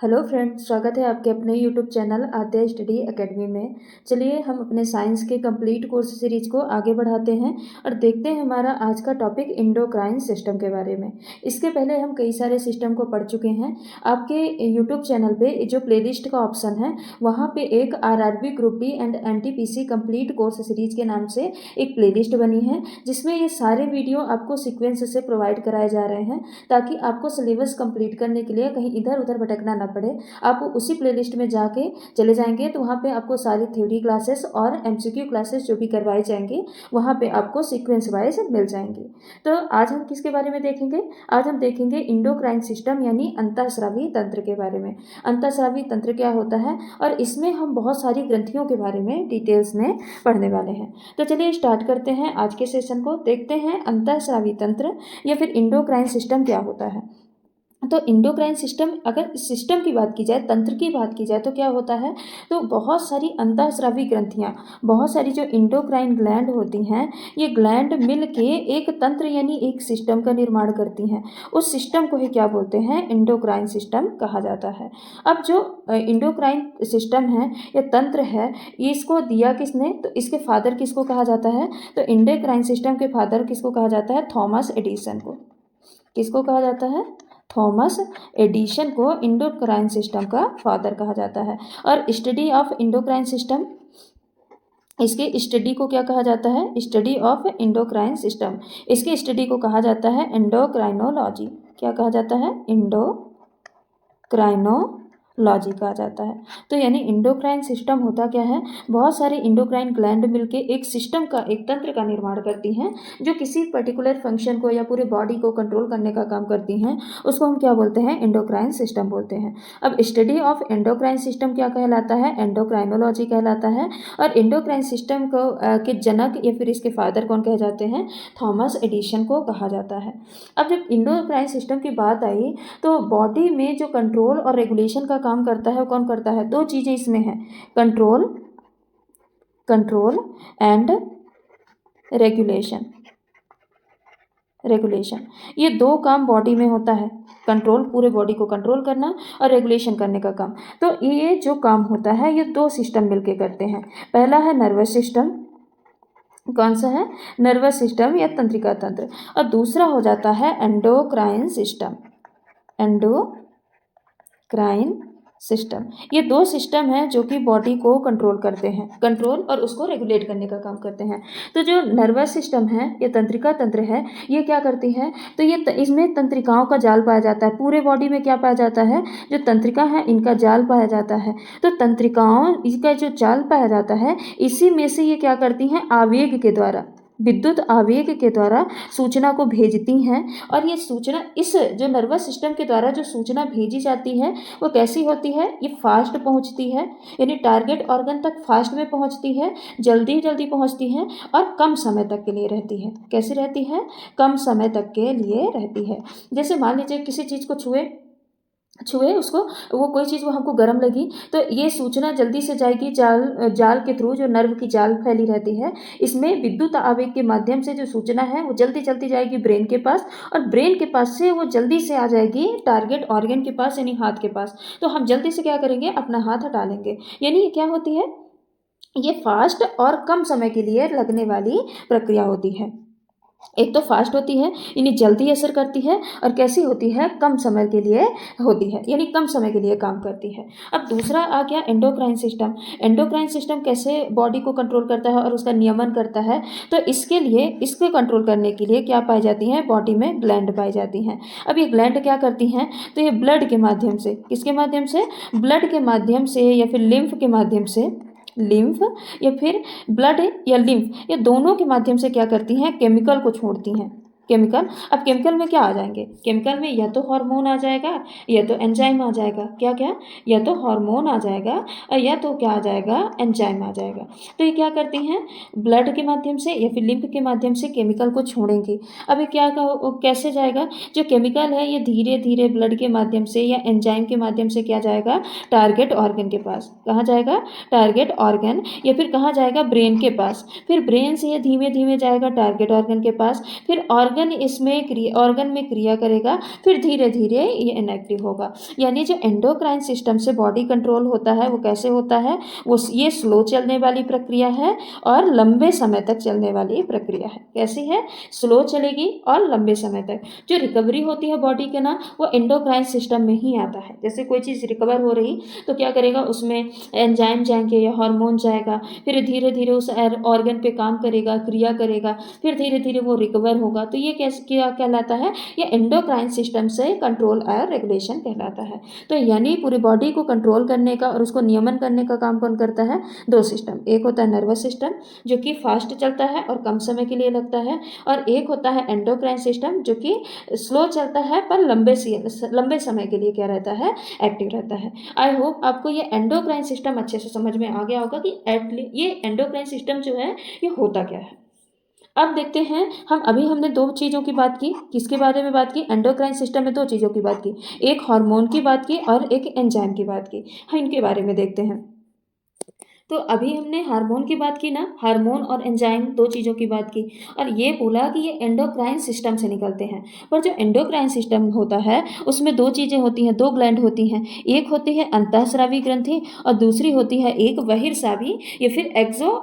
Hello friends, स्वागत है आपके अपने यूट्यूब चैनल आद्या स्टडी एकेडमी में। चलिए हम अपने साइंस के कंप्लीट कोर्स सीरीज को आगे बढ़ाते हैं और देखते हैं हमारा आज का टॉपिक एंडोक्राइन सिस्टम के बारे में। इसके पहले हम कई सारे सिस्टम को पढ़ चुके हैं। आपके यूट्यूब चैनल पे जो प्लेलिस्ट का ऑप्शन है वहाँ पे एक RRB group D and NTPC complete course series के नाम से एक प्लेलिस्ट बनी है, जिसमें ये सारे वीडियो आपको सीक्वेंस से प्रोवाइड कराए जा रहे हैं ताकि आपको सिलेबस कंप्लीट करने के लिए कहीं इधर उधर भटकना ना पड़े। आप उसी प्लेलिस्ट में जाके चले जाएंगे तो वहाँ पे आपको सारी थ्योरी क्लासेस और एमसीक्यू क्लासेस जो भी करवाए जाएंगे वहाँ पे आपको सीक्वेंस वाइज मिल जाएंगे। तो आज हम किसके बारे में देखेंगे? आज हम देखेंगे इंडोक्राइन सिस्टम यानी अंतःस्रावी तंत्र के बारे में। अंतःस्रावी तंत्र क्या होता है और इसमें हम बहुत सारी ग्रंथियों के बारे में डिटेल्स में पढ़ने वाले हैं। तो चलिए स्टार्ट करते हैं आज के सेशन को। देखते हैं अंतःस्रावी तंत्र या फिर इंडोक्राइन सिस्टम क्या होता है। तो इंडोक्राइन सिस्टम, अगर सिस्टम की बात की जाए, तंत्र की बात की जाए तो क्या होता है, तो बहुत सारी अंतःस्रावी ग्रंथियाँ, बहुत सारी जो इंडोक्राइन ग्लैंड होती हैं, ये ग्लैंड मिल के एक तंत्र यानी एक सिस्टम का निर्माण करती हैं। उस सिस्टम को ही क्या बोलते हैं? इंडोक्राइन सिस्टम कहा जाता है। अब जो इंडोक्राइन सिस्टम है या तंत्र है, इसको दिया किसने? तो इसके फादर किसको कहा जाता है? तो इंडोक्राइन सिस्टम के फादर किसको कहा जाता है? थॉमस एडिसन को। किसको कहा जाता है? थॉमस एडिसन को इंडोक्राइन सिस्टम का फादर कहा जाता है। और स्टडी ऑफ इंडोक्राइन सिस्टम, इसके स्टडी को क्या कहा जाता है? Study of endocrine system. इसके स्टडी को कहा जाता है एंडोक्राइनोलॉजी। क्या कहा जाता है? इंडोक्राइनोलॉजी कहा जाता है। तो यानी इंडोक्राइन सिस्टम होता क्या है? बहुत सारे इंडोक्राइन ग्लैंड मिलके एक सिस्टम का, एक तंत्र का निर्माण करती हैं जो किसी पर्टिकुलर फंक्शन को या पूरे बॉडी को कंट्रोल करने का काम करती हैं। उसको हम क्या बोलते हैं? इंडोक्राइन सिस्टम बोलते हैं। अब स्टडी ऑफ इंडोक्राइन सिस्टम क्या कहलाता है? एंडोक्राइनोलॉजी कहलाता है। और इंडोक्राइन सिस्टम को के जनक या फिर इसके फादर कौन कहे जाते हैं? थॉमस एडिसन को कहा जाता है। अब जब इंडोक्राइन सिस्टम की बात आई तो बॉडी में जो कंट्रोल और रेगुलेशन का काम करता है वो कौन करता है? दो चीज़ें इसमें हैं, कंट्रोल एंड रेगुलेशन। ये दो काम बॉडी में होता है, कंट्रोल, पूरे बॉडी को कंट्रोल करना, और रेगुलेशन करने का काम। तो ये जो काम होता है ये दो सिस्टम मिलके करते हैं। पहला है नर्वस सिस्टम। कौन सा है? नर्वस सिस्टम या तंत्रिका तंत्र। और दूसरा हो जाता है एंडोक्राइन सिस्टम। एंडोक्राइन सिस्टम, ये दो सिस्टम हैं जो कि बॉडी को कंट्रोल करते हैं, कंट्रोल और उसको रेगुलेट करने का काम करते हैं। तो जो नर्वस सिस्टम है या तंत्रिका तंत्र है, ये क्या करती है? तो ये इसमें तंत्रिकाओं का जाल पाया जाता है। पूरे बॉडी में क्या पाया जाता है? जो तंत्रिका है इनका जाल पाया जाता है। तो तंत्रिकाओं, इसका जो जाल पाया जाता है, इसी में से ये क्या करती हैं? आवेग के द्वारा, विद्युत आवेग के द्वारा सूचना को भेजती हैं। और ये सूचना, इस जो नर्वस सिस्टम के द्वारा जो सूचना भेजी जाती है वो कैसी होती है? ये फास्ट पहुंचती है, यानी टारगेट ऑर्गन तक फास्ट में पहुंचती है, जल्दी जल्दी पहुंचती है और कम समय तक के लिए रहती है। कैसी रहती है? कम समय तक के लिए रहती है। जैसे मान लीजिए किसी चीज़ को छुए उसको, वो कोई चीज़ वो हमको गर्म लगी तो ये सूचना जल्दी से जाएगी जाल के थ्रू, जो नर्व की जाल फैली रहती है, इसमें विद्युत आवेग के माध्यम से जो सूचना है वो जल्दी चलती जाएगी ब्रेन के पास, और ब्रेन के पास से वो जल्दी से आ जाएगी टारगेट ऑर्गन के पास यानी हाथ के पास। तो हम जल्दी से क्या करेंगे? अपना हाथ हटा लेंगे। यानी ये क्या होती है? ये फास्ट और कम समय के लिए लगने वाली प्रक्रिया होती है। एक तो फास्ट होती है यानी जल्दी असर करती है, और कैसी होती है? कम समय के लिए होती है, यानी कम समय के लिए काम करती है। अब दूसरा आ गया एंडोक्राइन सिस्टम। एंडोक्राइन सिस्टम कैसे बॉडी को कंट्रोल करता है और उसका नियमन करता है? तो इसके लिए, इसको कंट्रोल करने के लिए क्या पाई जाती हैं? बॉडी में ग्लैंड पाई जाती हैं। अब ये ग्लैंड क्या करती हैं? तो ये ब्लड के माध्यम से, किसके माध्यम से? ब्लड के माध्यम से या फिर लिम्फ के माध्यम से, लिम्फ या फिर ब्लड या लिम्फ, ये दोनों के माध्यम से क्या करती हैं? केमिकल को छोड़ती हैं। केमिकल, अब केमिकल में क्या आ जाएंगे? केमिकल में या तो हार्मोन आ जाएगा या तो एंजाइम आ जाएगा। क्या क्या? या तो हार्मोन आ जाएगा और या तो क्या आ जाएगा? एंजाइम आ जाएगा। तो ये क्या करती हैं? ब्लड के माध्यम से या फिर लिम्फ के माध्यम से केमिकल को छोड़ेंगी। अब ये क्या कैसे जाएगा? जो केमिकल है ये धीरे धीरे ब्लड के माध्यम से या एंजाइम के माध्यम से क्या जाएगा? टारगेट ऑर्गन के पास। कहाँ जाएगा? टारगेट ऑर्गन, या फिर कहाँ जाएगा? ब्रेन के पास। फिर ब्रेन से ये धीमे धीमे जाएगा टारगेट ऑर्गन के पास, फिर ऑर्गन ऑर्गन में क्रिया करेगा, फिर धीरे धीरे ये इनएक्टिव होगा। यानी जो एंडोक्राइन सिस्टम से बॉडी कंट्रोल होता है वो कैसे होता है, वो ये स्लो चलने वाली प्रक्रिया है और लंबे समय तक चलने वाली प्रक्रिया है। कैसी है, स्लो चलेगी और लंबे समय तक। जो रिकवरी होती है बॉडी के ना, वो एंडोक्राइन सिस्टम में ही आता है। जैसे कोई चीज़ रिकवर हो रही तो क्या करेगा, उसमें एंजाइम जाएंगे या हार्मोन जाएगा, फिर धीरे धीरे उस ऑर्गन पे काम करेगा, क्रिया करेगा, फिर धीरे धीरे वो रिकवर होगा। तो ये कैसे क्या कहलाता है, ये एंडोक्राइन सिस्टम से कंट्रोल और रेगुलेशन कहलाता है। तो यानी पूरी बॉडी को कंट्रोल करने का और उसको नियमन करने का काम कौन करता है, दो सिस्टम। एक होता है नर्वस सिस्टम जो कि फास्ट चलता है और कम समय के लिए लगता है, और एक होता है एंडोक्राइन सिस्टम जो कि स्लो चलता है पर लंबे समय के लिए क्या रहता है, एक्टिव रहता है। आई होप आपको ये एंडोक्राइन सिस्टम अच्छे से समझ में आ गया होगा कि ये एंडोक्राइन सिस्टम जो है ये होता क्या है। अब देखते हैं हमने दो चीज़ों की बात की, किसके बारे में बात की, एंडोक्राइन सिस्टम में दो चीज़ों की बात की, एक हार्मोन की बात की और एक एंजाइम की बात की। हाँ, इनके बारे में देखते हैं। तो अभी हमने हार्मोन की बात की ना, हार्मोन और एंजाइम दो चीज़ों की बात की, और ये बोला कि ये एंडोक्राइन सिस्टम से निकलते हैं। पर जो एंडोक्राइन सिस्टम होता है उसमें दो चीज़ें होती हैं, दो ग्लैंड होती हैं। एक होती है अंतःस्रावी ग्रंथि और दूसरी होती है एक बहिर्स्रावी या फिर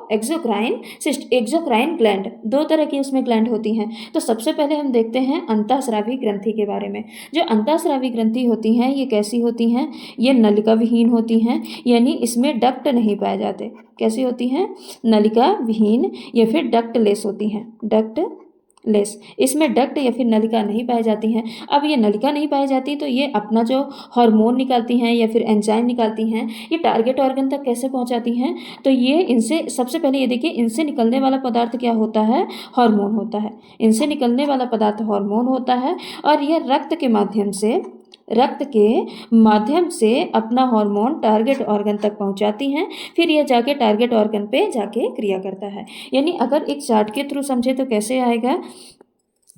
एक्सोक्राइन ग्लैंड। दो तरह की उसमें ग्लैंड होती हैं। तो सबसे पहले हम देखते हैं अंतःस्रावी ग्रंथि के बारे में। जो अंतःस्रावी ग्रंथि होती हैं ये कैसी होती हैं, ये नलिका विहीन होती हैं, यानी इसमें डक्ट नहीं पाए जाते। कैसी होती हैं, नलिका विहीन या फिर डक्टलेस होती हैं, डक्टलेस। इसमें डक्ट या फिर नलिका नहीं पाई जाती हैं। अब ये नलिका नहीं पाई जाती तो ये अपना जो हार्मोन निकालती हैं या फिर एंजाइम निकालती हैं, ये टारगेट ऑर्गन तक कैसे पहुंचाती हैं, तो ये इनसे सबसे पहले ये देखिए, इनसे निकलने वाला पदार्थ क्या होता है, हार्मोन होता है। इनसे निकलने वाला पदार्थ हार्मोन होता है और यह रक्त के माध्यम से अपना हार्मोन टारगेट ऑर्गन तक पहुंचाती हैं, फिर यह जाके टारगेट ऑर्गन पे जाके क्रिया करता है। यानी अगर एक चार्ट के थ्रू समझे तो कैसे आएगा,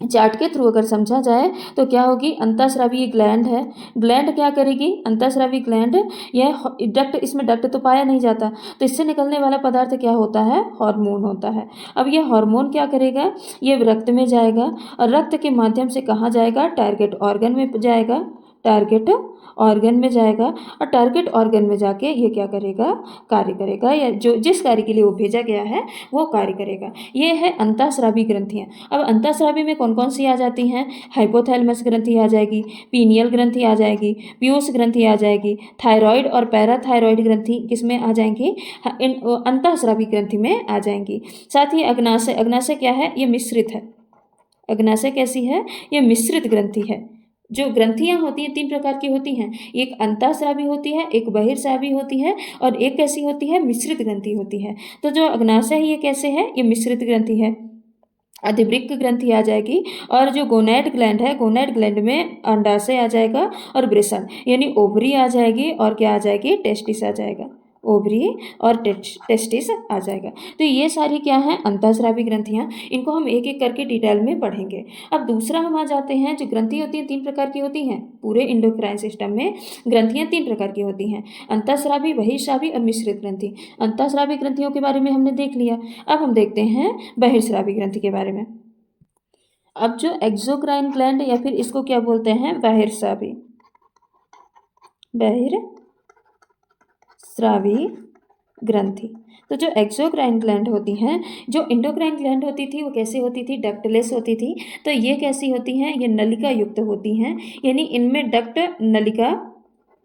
चार्ट के थ्रू अगर समझा जाए तो क्या होगी, अंतःस्रावी ग्लैंड है, ग्लैंड क्या करेगी, अंतःस्रावी ग्लैंड, यह डक्ट, इसमें डक्ट तो पाया नहीं जाता तो इससे निकलने वाला पदार्थ क्या होता है, हार्मोन होता है। अब यह हार्मोन क्या करेगा, ये रक्त में जाएगा और रक्त के माध्यम से कहाँ जाएगा, टारगेट ऑर्गन में जाएगा, टारगेट ऑर्गन में जाएगा और टारगेट ऑर्गन में जाके ये क्या करेगा, कार्य करेगा, या जो जिस कार्य के लिए वो भेजा गया है वो कार्य करेगा। ये है अंतःस्रावी ग्रंथियाँ। अब अंतःस्रावी में कौन कौन सी आ जाती हैं, हाइपोथैलेमस ग्रंथि आ जाएगी, पीनियल ग्रंथि आ जाएगी, पीयूष ग्रंथि आ जाएगी, थायराइड और पैराथायराइड ग्रंथि किसमें आ जाएंगी, इन अंतःस्रावी ग्रंथि में आ जाएंगी। साथ ही अग्नाशय, अग्नाशय क्या है, ये मिश्रित है। अग्नाशय कैसी है, ये मिश्रित ग्रंथि है। जो ग्रंथियां होती हैं तीन प्रकार की होती हैं, एक अंतःस्रावी होती है, एक बहिर्स्रावी होती है और एक कैसी होती है, मिश्रित ग्रंथि होती है। तो जो अग्नाशय है ये कैसे है, ये मिश्रित ग्रंथि है। अधिवृक्क ग्रंथि आ जाएगी और जो गोनैड ग्लैंड है, गोनैड ग्लैंड में अंडाशय आ जाएगा और वृषण यानी ओवरी आ जाएगी और क्या आ जाएगी, टेस्टिस आ जाएगा, ओवरी और टेस्टिस आ जाएगा। तो ये सारी क्या हैं, अंतःस्रावी ग्रंथियाँ। इनको हम एक एक करके डिटेल में पढ़ेंगे। अब दूसरा हम आ जाते हैं, जो ग्रंथि होती हैं तीन प्रकार की होती हैं। पूरे एंडोक्राइन सिस्टम में ग्रंथियाँ तीन प्रकार की होती हैं, अंतःस्रावी, बहिर्स्रावी और मिश्रित ग्रंथि। अंतःस्रावी ग्रंथियों के बारे में हमने देख लिया। अब हम देखते हैं बहिर्स्रावी ग्रंथि के बारे में। अब जो एक्सोक्राइन ग्लैंड या फिर इसको क्या बोलते हैं, बहिर्स्रावी ग्रंथि। तो जो एक्सोक्राइन ग्लैंड होती हैं, जो इंडोक्राइन ग्लैंड होती थी वो कैसे होती थी, डक्टलेस होती थी। तो ये कैसी होती हैं, ये नलिका युक्त होती हैं, यानी इनमें डक्ट,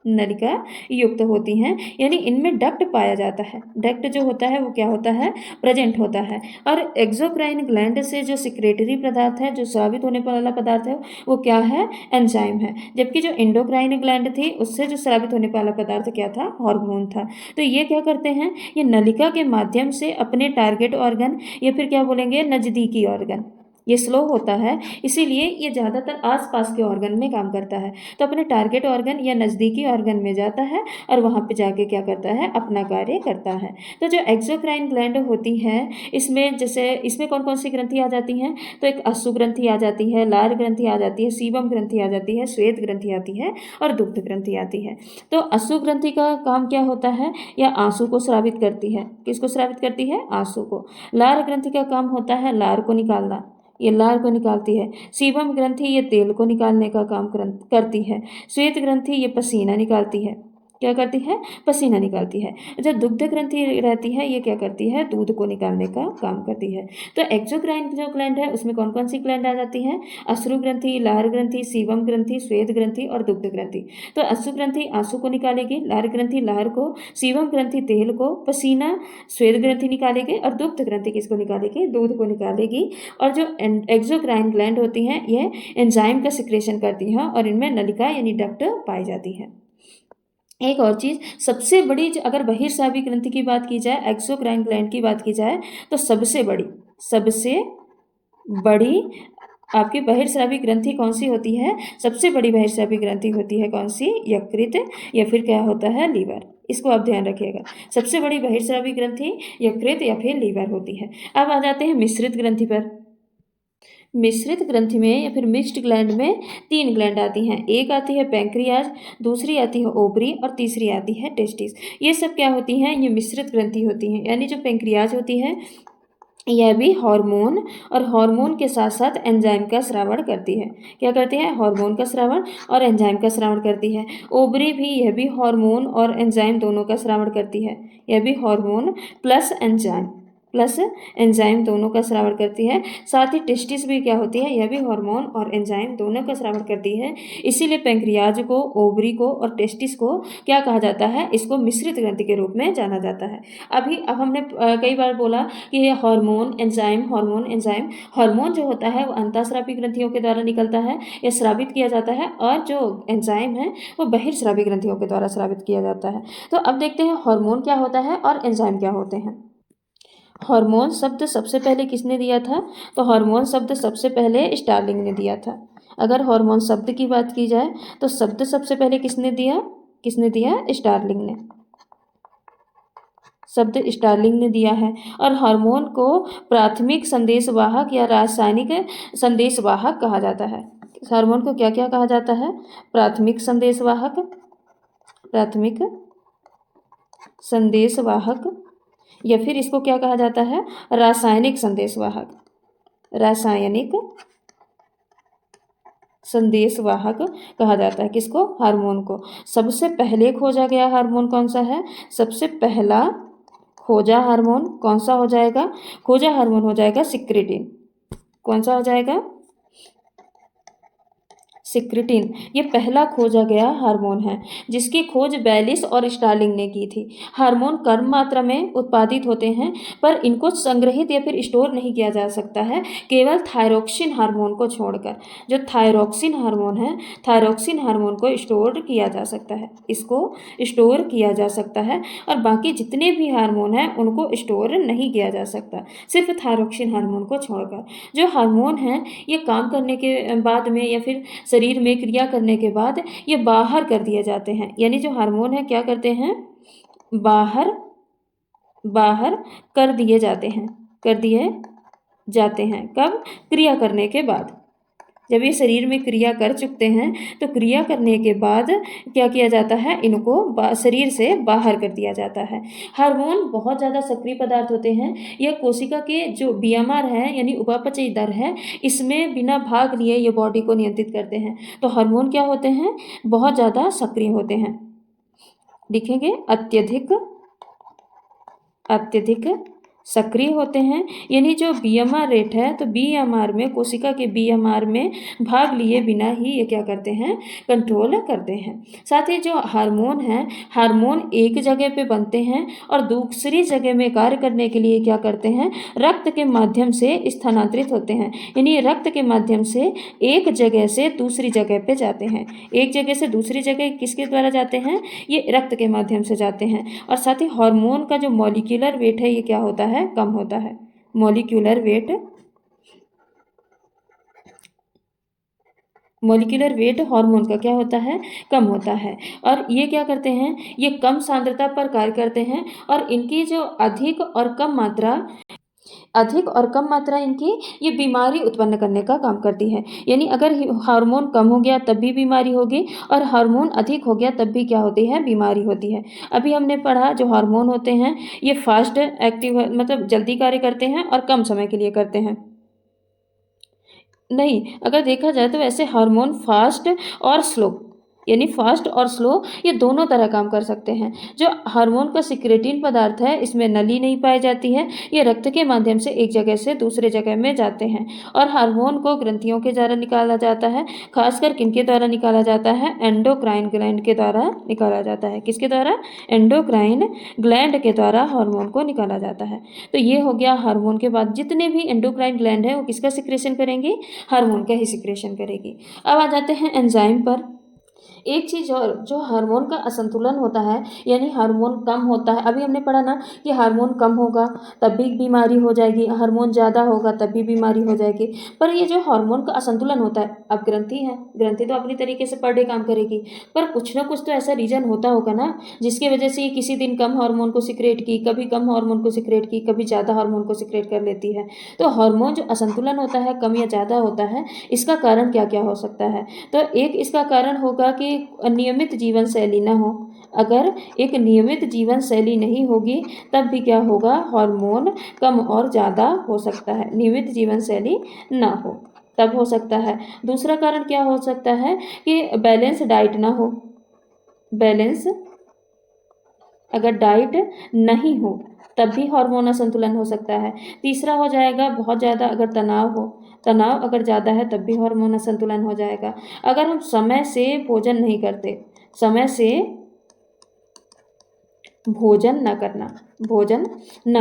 नलिका युक्त होती हैं, यानी इनमें डक्ट पाया जाता है। डक्ट जो होता है वो क्या होता है, प्रेजेंट होता है। और एक्सोक्राइन ग्लैंड से जो सिक्रेटरी पदार्थ है, जो स्रावित होने वाला पदार्थ है, वो क्या है, एंजाइम है। जबकि जो एंडोक्राइन ग्लैंड थी उससे जो स्रावित होने वाला पदार्थ क्या था, हार्मोन था। तो ये क्या करते हैं, ये नलिका के माध्यम से अपने टारगेट ऑर्गन या फिर क्या बोलेंगे, नज़दीकी ऑर्गन, ये स्लो होता है इसीलिए ये ज़्यादातर आसपास के ऑर्गन में काम करता है। तो अपने टारगेट ऑर्गन या नज़दीकी ऑर्गन में जाता है और वहाँ पे जाके क्या करता है, अपना कार्य करता है। तो जो एक्सोक्राइन ग्लैंड होती है, इसमें जैसे इसमें कौन कौन सी ग्रंथि आ जाती हैं, तो एक अश्रु ग्रंथि आ जाती है, लार ग्रंथि आ जाती है, सीबम ग्रंथि आ जाती है, श्वेत ग्रंथि आती है और दुग्ध ग्रंथि आती है। तो अश्रु ग्रंथि का काम क्या होता है, या आंसू को स्रावित करती है। किसको स्रावित करती है, आंसू को। लार ग्रंथि का काम होता है लार को निकालना, ये लार को निकालती है। सीबम ग्रंथि ये तेल को निकालने का काम करती है। श्वेत ग्रंथि ये पसीना निकालती है। क्या करती है? पसीना निकालती है। जो दुग्ध ग्रंथि रहती है ये क्या करती है? दूध को निकालने का काम करती है। तो एक्सोक्राइन जो ग्लैंड है उसमें कौन कौन सी ग्लैंड आ जाती हैं? अश्रु ग्रंथि, लार ग्रंथि, सीबम ग्रंथि, श्वेत ग्रंथि और दुग्ध ग्रंथि। तो अश्रु ग्रंथि आंसू को निकालेगी, लार ग्रंथि लार को, सीबम ग्रंथि तेल को, पसीना श्वेत ग्रंथि निकालेगी और दुग्ध ग्रंथि किसको निकालेगी? दूध को निकालेगी। और जो एक्सोक्राइन ग्लैंड होती हैं ये एंजाइम का सिक्रेशन करती हैं और इनमें नलिका यानी डक्ट पाई जाती है। एक और चीज़, सबसे बड़ी अगर बहिर्स्रावी ग्रंथि की बात की जाए, एक्सोक्राइन ग्लैंड की बात की जाए, तो सबसे बड़ी आपकी बहिर्स्रावी ग्रंथि कौन सी होती है? सबसे बड़ी बहिर्स्रावी ग्रंथि होती है कौन सी? यकृत या फिर क्या होता है? लीवर। इसको आप ध्यान रखिएगा। सबसे बड़ी बहिर्स्रावी ग्रंथि यकृत या फिर लीवर होती है। अब आ जाते हैं मिश्रित ग्रंथि पर। मिश्रित ग्रंथि में या फिर मिक्स्ड ग्लैंड में 3 ग्लैंड आती हैं। एक आती है पैंक्रियाज, दूसरी आती है ओवरी और तीसरी आती है टेस्टिस। ये सब क्या होती हैं? ये मिश्रित ग्रंथि होती हैं। यानी जो पैंक्रियाज होती है यह भी हार्मोन और हार्मोन के साथ साथ एंजाइम का स्रावण करती है। क्या करती है? हार्मोन का स्रावण और एंजाइम का स्रावण करती है। ओवरी भी यह भी हार्मोन और एंजाइम दोनों का स्रावण करती है। यह भी हार्मोन प्लस एंजाइम दोनों का स्रावण करती है। साथ ही टेस्टिस भी क्या होती है? यह भी हार्मोन और एंजाइम दोनों का स्रावण करती है। इसीलिए पैंक्रियाज को, ओवरी को और टेस्टिस को क्या कहा जाता है? इसको मिश्रित ग्रंथि के रूप में जाना जाता है। अब हमने कई बार बोला कि ये हार्मोन एंजाइम हार्मोन जो होता है वो अंतःस्रावी ग्रंथियों के द्वारा निकलता है या स्रावित किया जाता है, और जो एंजाइम है वो बहिर्स्रावी ग्रंथियों के द्वारा स्रावित किया जाता है। तो अब देखते हैं हार्मोन क्या होता है और एंजाइम क्या होते हैं। हार्मोन शब्द सबसे पहले किसने दिया था? तो हार्मोन शब्द सबसे पहले स्टार्लिंग ने दिया था। अगर हार्मोन शब्द की बात की जाए तो शब्द सबसे पहले किसने दिया? स्टार्लिंग ने। शब्द स्टार्लिंग ने दिया है। और हार्मोन को प्राथमिक संदेशवाहक या रासायनिक संदेशवाहक कहा जाता है। हार्मोन को क्या क्या कहा जाता है? प्राथमिक संदेशवाहक या फिर इसको क्या कहा जाता है? रासायनिक संदेशवाहक कहा जाता है। किसको? हार्मोन को। सबसे पहले खोजा गया हार्मोन कौन सा है? सबसे पहला खोजा हार्मोन कौन सा हो जाएगा? खोजा हार्मोन हो जाएगा सिक्रेटिन। कौन सा हो जाएगा? सिक्रेटिन। ये पहला खोजा गया हार्मोन है जिसकी खोज बैलिस और स्टार्लिंग ने की थी। हार्मोन कम मात्रा में उत्पादित होते हैं पर इनको संग्रहित या फिर स्टोर नहीं किया जा सकता है, केवल थायरोक्सिन हार्मोन को छोड़कर। जो थायरोक्सिन हार्मोन है, थायरोक्सिन हार्मोन को स्टोर किया जा सकता है, इसको स्टोर किया जा सकता है, और बाकी जितने भी हार्मोन हैं उनको स्टोर नहीं किया जा सकता, सिर्फ थायरोक्सिन हार्मोन को छोड़कर। जो हार्मोन है ये काम करने के बाद में या फिर शरीर में क्रिया करने के बाद ये बाहर कर दिए जाते हैं। यानी जो हार्मोन है क्या करते हैं? बाहर कर दिए जाते हैं। कब? क्रिया करने के बाद। जब ये शरीर में क्रिया कर चुकते हैं तो क्रिया करने के बाद क्या किया जाता है? इनको शरीर से बाहर कर दिया जाता है। हार्मोन बहुत ज़्यादा सक्रिय पदार्थ होते हैं। यह कोशिका के जो बीएमआर है यानी उपापचय दर है, इसमें बिना भाग लिए ये बॉडी को नियंत्रित करते हैं। तो हार्मोन क्या होते हैं? बहुत ज़्यादा सक्रिय होते हैं। लिखेंगे अत्यधिक सक्रिय होते हैं। यानी जो बीएमआर रेट है तो बीएमआर में, कोशिका के बीएमआर में भाग लिए बिना ही ये क्या करते हैं? कंट्रोल करते हैं। साथ ही जो हार्मोन है, हार्मोन एक जगह पे बनते हैं और दूसरी जगह में कार्य करने के लिए क्या करते हैं? रक्त के माध्यम से स्थानांतरित होते हैं। यानी रक्त के माध्यम से एक जगह से दूसरी जगह पे जाते हैं। एक जगह से दूसरी जगह किसके द्वारा जाते हैं? ये रक्त के माध्यम से जाते हैं। और साथ ही हार्मोन का जो मॉलिक्यूलर वेट है ये क्या होता है? कम होता है। मॉलिक्यूलर वेट हार्मोन का क्या होता है? कम होता है। और ये क्या करते हैं? ये कम सांद्रता पर कार्य करते हैं और इनकी जो अधिक और कम मात्रा इनकी ये बीमारी उत्पन्न करने का काम करती है। यानी अगर हार्मोन कम हो गया तब भी बीमारी होगी और हार्मोन अधिक हो गया तब भी क्या होती है? बीमारी होती है। अभी हमने पढ़ा जो हार्मोन होते हैं ये फास्ट एक्टिव मतलब जल्दी कार्य करते हैं और कम समय के लिए करते हैं। नहीं, अगर देखा जाए तो वैसे हार्मोन फास्ट और स्लो, यानी फास्ट और स्लो ये दोनों तरह काम कर सकते हैं। जो हार्मोन का सिक्रेटिन पदार्थ है इसमें नली नहीं पाई जाती है, ये रक्त के माध्यम से एक जगह से दूसरे जगह में जाते हैं और हार्मोन को ग्रंथियों के द्वारा निकाला जाता है। खासकर किनके द्वारा निकाला जाता है? एंडोक्राइन ग्लैंड के द्वारा निकाला जाता है। किसके द्वारा? एंडोक्राइन ग्लैंड के द्वारा हार्मोन को निकाला जाता है। तो ये हो गया हार्मोन के बाद जितने भी एंडोक्राइन ग्लैंड है वो किसका सिक्रेशन करेंगी? हार्मोन का ही सिक्रेशन करेगी। अब आ जाते हैं एंजाइम पर। एक चीज़ और, जो हार्मोन का असंतुलन होता है, यानी हार्मोन कम होता है, अभी हमने पढ़ा ना कि हार्मोन कम होगा तब भी बीमारी हो जाएगी, हार्मोन ज़्यादा होगा तब भी बीमारी हो जाएगी। पर ये जो हार्मोन का असंतुलन होता है, अब ग्रंथि है, ग्रंथि तो अपनी तरीके से पर डे काम करेगी, पर कुछ ना कुछ तो ऐसा रीजन होता होगा ना जिसकी वजह से ये किसी दिन कम हार्मोन को सिक्रेट की, कभी कम हार्मोन को सिक्रेट की, कभी ज़्यादा हार्मोन को सिक्रेट कर लेती है। तो हार्मोन जो असंतुलन होता है, कम या ज़्यादा होता है, इसका कारण क्या क्या हो सकता है? तो एक इसका कारण होगा कि नियमित जीवन शैली ना हो। अगर एक नियमित जीवन शैली नहीं होगी तब भी क्या होगा? हार्मोन कम और ज़्यादा हो सकता है। नियमित जीवन शैली ना हो तब हो सकता है। दूसरा कारण क्या हो सकता है कि बैलेंस डाइट ना हो। बैलेंस अगर डाइट नहीं हो तब भी हार्मोन असंतुलन हो सकता है। तीसरा हो जाएगा बहुत ज़्यादा अगर तनाव हो, तनाव अगर ज़्यादा है तब भी हार्मोन असंतुलन हो जाएगा। अगर हम समय से भोजन नहीं करते, समय से भोजन न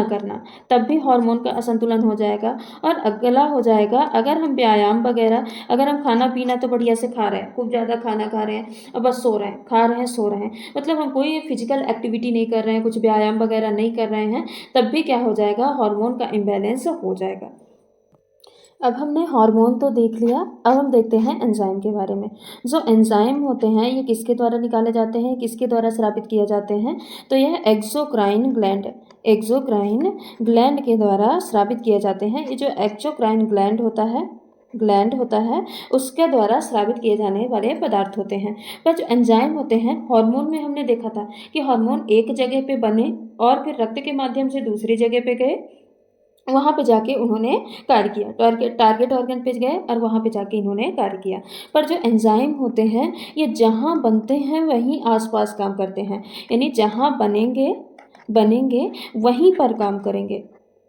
करना तब भी हार्मोन का असंतुलन हो जाएगा। और अगला हो जाएगा अगर हम व्यायाम वगैरह, अगर हम खाना पीना तो बढ़िया से खा रहे हैं, खूब ज़्यादा खाना खा रहे हैं और बस सो रहे हैं, खा रहे हैं सो रहे हैं, मतलब हम कोई फिजिकल एक्टिविटी नहीं कर रहे हैं, कुछ व्यायाम वगैरह नहीं कर रहे हैं, तब भी क्या हो जाएगा? हार्मोन का इम्बैलेंस हो जाएगा। अब हमने हार्मोन तो देख लिया, अब हम देखते हैं एंजाइम के बारे में। जो एंजाइम होते हैं ये किसके द्वारा निकाले जाते हैं, किसके द्वारा स्रावित किए जाते हैं? तो यह एक्सोक्राइन ग्लैंड के द्वारा स्रावित किए जाते हैं। ये जो एक्सोक्राइन ग्लैंड होता है उसके द्वारा स्रावित किए जाने वाले पदार्थ होते हैं। पर जो एंजाइम होते हैं, हार्मोन में हमने देखा था कि हार्मोन एक जगह पे बने और फिर रक्त के माध्यम से दूसरी जगह पे गए, वहाँ पे जाके उन्होंने कार्य किया, टारगेट ऑर्गन पे गए और वहाँ पे जाके इन्होंने कार्य किया। पर जो एंजाइम होते हैं ये जहाँ बनते हैं वहीं आसपास काम करते हैं, यानी जहाँ बनेंगे वहीं पर काम करेंगे,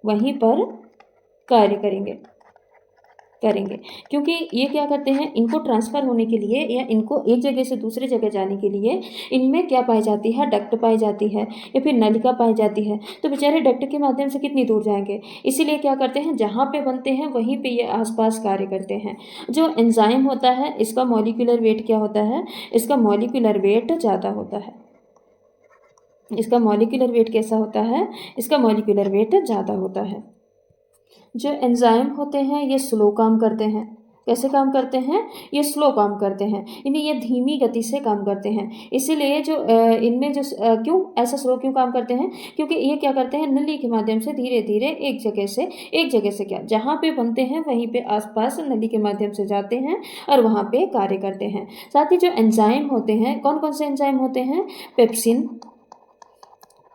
वहीं पर कार्य करेंगे। क्योंकि ये क्या करते हैं, इनको ट्रांसफ़र होने के लिए या इनको एक जगह से दूसरे जगह जाने के लिए इनमें क्या पाई जाती है? डक्ट पाई जाती है या फिर नलिका पाई जाती है। तो बेचारे डक्ट के माध्यम से कितनी दूर जाएंगे, इसीलिए क्या करते हैं, जहाँ पे बनते हैं वहीं पे ये आसपास कार्य करते हैं। जो एंजाइम होता है इसका मॉलिक्यूलर वेट क्या होता है? इसका मॉलिक्यूलर वेट ज़्यादा होता है। इसका मॉलिक्यूलर वेट कैसा होता है? इसका मॉलिक्यूलर वेट ज़्यादा होता है। जो एंजाइम होते हैं ये स्लो काम करते हैं। कैसे काम करते हैं? ये स्लो काम करते हैं, यानी ये धीमी गति से काम करते हैं। इसीलिए जो इनमें जो क्यों ऐसा स्लो क्यों काम करते हैं? क्योंकि ये क्या करते हैं, नली के माध्यम से धीरे धीरे एक जगह से क्या, जहाँ पे बनते हैं वहीं पे आसपास नली के माध्यम से जाते हैं और वहाँ पे कार्य करते हैं। साथ ही जो एंजाइम होते हैं, कौन कौन से एंजाइम होते हैं?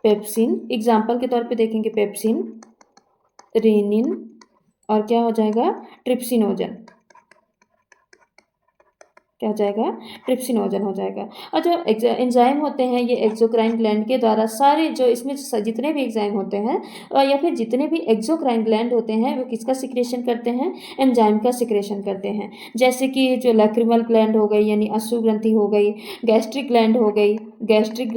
पेप्सिन एग्जाम्पल के तौर पे देखेंगे, पेप्सिन, रेनिन और क्या हो जाएगा? ट्रिप्सिनोजन। क्या हो जाएगा? ट्रिप्सिनोजन हो जाएगा। और जो एंजाइम होते हैं ये एक्सोक्राइन ग्लैंड के द्वारा सारे जो इसमें जितने भी एंजाइम होते हैं या फिर जितने भी एक्सोक्राइन ग्लैंड होते हैं वो किसका सिक्रेशन करते हैं? एंजाइम का सिक्रेशन करते हैं। जैसे कि जो लैक्रिमल ग्लैंड हो गई यानी अश्रु ग्रंथि हो गई, गैस्ट्रिक ग्लैंड हो गई, गैस्ट्रिक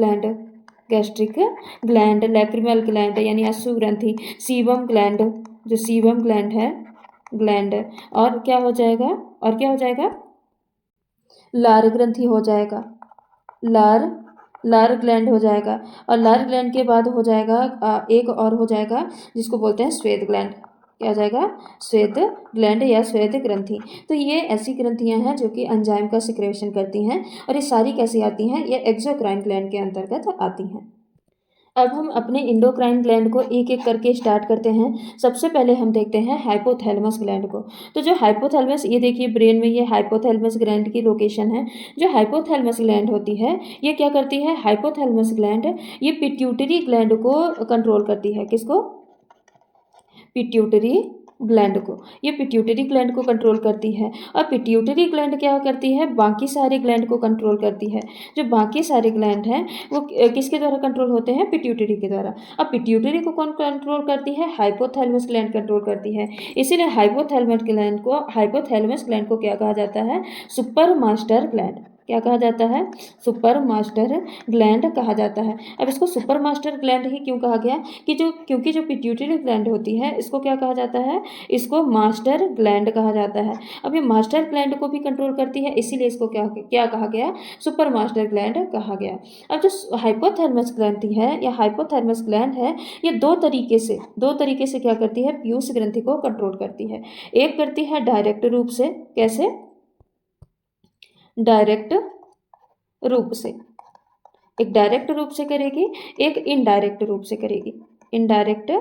ग्लैंड, लैक्रिमल ग्लैंड यानी अश्रु ग्रंथि, सीबम ग्लैंड, जो सीबम ग्लैंड और क्या हो जाएगा? लार ग्रंथि हो जाएगा, लार ग्लैंड हो जाएगा। और लार ग्लैंड के बाद हो जाएगा एक और हो जाएगा जिसको बोलते हैं श्वेत ग्लैंड। क्या हो जाएगा? श्वेत ग्लैंड या श्वेत ग्रंथि। तो ये ऐसी ग्रंथियां हैं जो कि एंजाइम का सिक्रेशन करती हैं और ये सारी कैसी आती हैं? ये एक्सोक्राइन ग्लैंड के अंतर्गत आती हैं। अब हम अपने इंडोक्राइन ग्लैंड को एक एक करके स्टार्ट करते हैं। सबसे पहले हम देखते हैं हाइपोथैलेमस ग्लैंड को। तो जो हाइपोथैलेमस, ये देखिए ब्रेन में ये हाइपोथैलेमस ग्लैंड की लोकेशन है। जो हाइपोथैलेमस ग्लैंड होती है ये क्या करती है? हाइपोथैलेमस ग्लैंड ये पिट्यूटरी ग्लैंड को कंट्रोल करती है। किसको? पिट्यूटरी ग्लैंड को, ये पिट्यूटरी ग्लैंड को कंट्रोल करती है। और पिट्यूटरी ग्लैंड क्या करती है, बाकी सारे ग्लैंड को कंट्रोल करती है। जो बाकी सारे ग्लैंड हैं वो किसके द्वारा कंट्रोल होते हैं, पिट्यूटरी के द्वारा। अब पिट्यूटरी को कौन कंट्रोल करती है, हाइपोथैलेमस ग्लैंड कंट्रोल करती है। इसीलिए हाइपोथैलेमस ग्लैंड को क्या कहा जाता है, सुपर मास्टर ग्लैंड। क्या कहा जाता है, सुपर मास्टर ग्लैंड कहा जाता है। अब इसको सुपर मास्टर ग्लैंड ही क्यों कहा गया, क्योंकि जो पिट्यूटरी ग्लैंड होती है इसको क्या कहा जाता है, इसको मास्टर ग्लैंड कहा जाता है। अब ये मास्टर ग्लैंड को भी कंट्रोल करती है, इसीलिए इसको क्या क्या कहा गया, सुपर मास्टर ग्लैंड कहा गया। अब जो हाइपोथैलेमस ग्रंथि है या हाइपोथैलेमस ग्लैंड है, ये दो तरीके से क्या करती है, पीयूष ग्रंथि को कंट्रोल करती है। एक करती है डायरेक्ट रूप से, कैसे, डायरेक्ट रूप से, एक डायरेक्ट रूप से करेगी, एक इनडायरेक्ट रूप से करेगी, इनडायरेक्ट